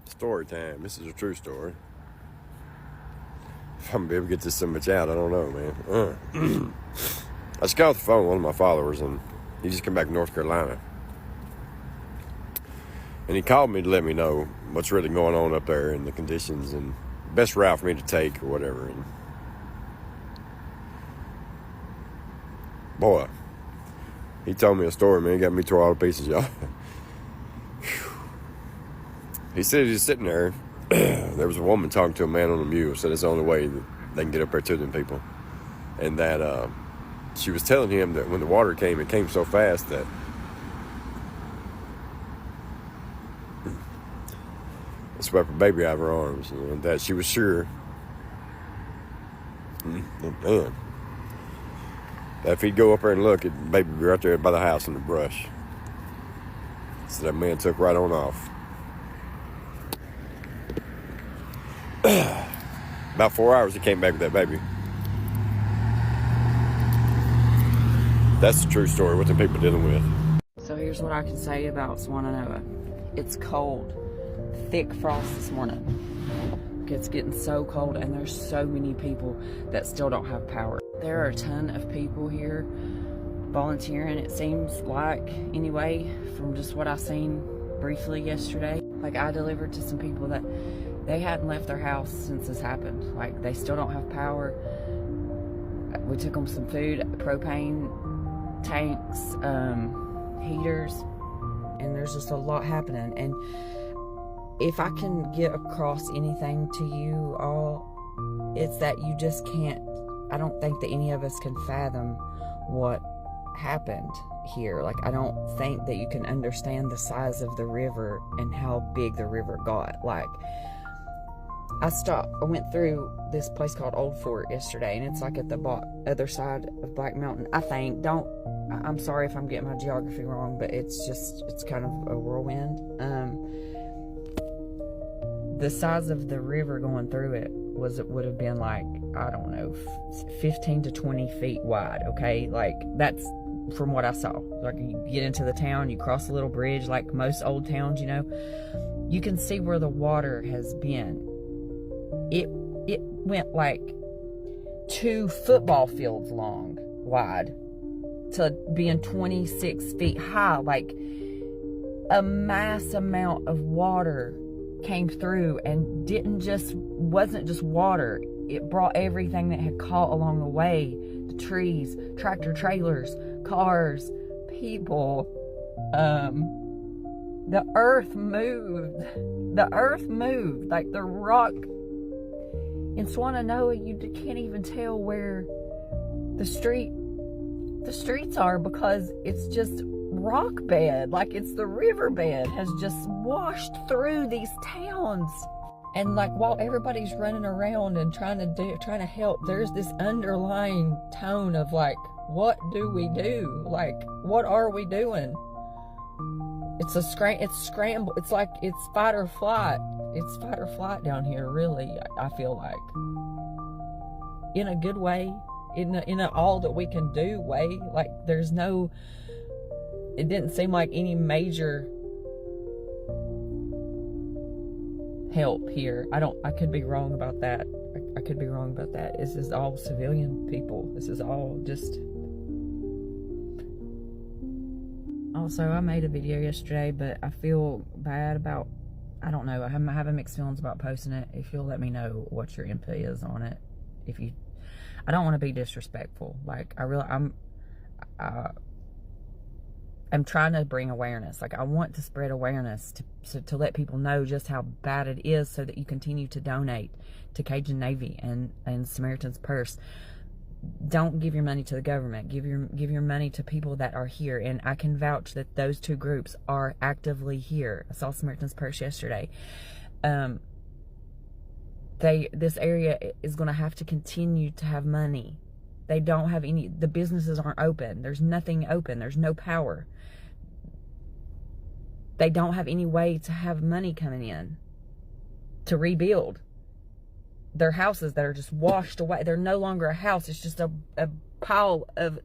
Story time. This is a true story. If I'm gonna be able to get this so much out, I don't know, man. I just got off the phone with one of my followers, and he just came back to North Carolina. And he called me to let me know what's really going on up there and the conditions and best route for me to take or whatever. And boy, he told me a story, man. He got me tore all to pieces, y'all. He said he was sitting there. There was a woman talking to a man on a mule. Said it's the only way that they can get up there to them people. And that she was telling him that when the water came, it came so fast that it swept her baby out of her arms. And that she was sure, man, that if he'd go up there and look, the baby would be right there by the house in the brush. So that man took right on off. About 4 hours he came back with that baby. That's the true story, what the people dealing with. So here's what I can say about Swannanoa. It's cold. Thick frost this morning. It's getting so cold, and there's so many people that still don't have power. There are a ton of people here volunteering, it seems like, anyway, from just what I seen briefly yesterday. Like, I delivered to some people that they hadn't left their house since this happened. Like, they still don't have power. We took them some food, propane tanks, heaters, and there's just a lot happening. And if I can get across anything to you all, it's that you just can't, I don't think that any of us can fathom what happened here. Like, I don't think that you can understand the size of the river and how big the river got. Like, I went through this place called Old Fort yesterday, and it's like at the other side of Black Mountain, I think. I'm sorry if I'm getting my geography wrong, but it's kind of a whirlwind. The size of the river going through it would have been like, I don't know, 15 to 20 feet wide, okay? Like, that's from what I saw. Like, you get into the town, you cross a little bridge, like most old towns, you know, you can see where the water has been. It went like 2 football fields wide to being 26 feet high. Like, a mass amount of water came through, and wasn't just water. It brought everything that had caught along the way, the trees, tractor trailers, cars, people. The earth moved. Like, the rock in Swannanoa, you can't even tell where the streets are, because it's just rock bed. Like, it's the riverbed has just washed through these towns. And like, while everybody's running around and trying to help, there's this underlying tone of like, what do we do? Like, what are we doing? It's scramble. It's like, it's fight or flight. It's fight or flight down here, really, I feel like. In a good way, in a all that we can do way. Like, it didn't seem like any major help here. I could be wrong about that. I could be wrong about that. This is all civilian people. This is all just... Also, I made a video yesterday, but I feel bad about, I don't know, I'm having mixed feelings about posting it. If you'll let me know what your input is on it. I don't want to be disrespectful. Like, I'm trying to bring awareness. Like, I want to spread awareness to let people know just how bad it is, so that you continue to donate to Cajun Navy and Samaritan's Purse. Don't give your money to the government. Give your money to people that are here. And I can vouch that those two groups are actively here. I saw Samaritan's Purse yesterday. This area is going to have to continue to have money. They don't have any, the businesses aren't open. There's nothing open. There's no power. They don't have any way to have money coming in to rebuild their houses that are just washed away. They're no longer a house. It's just a pile of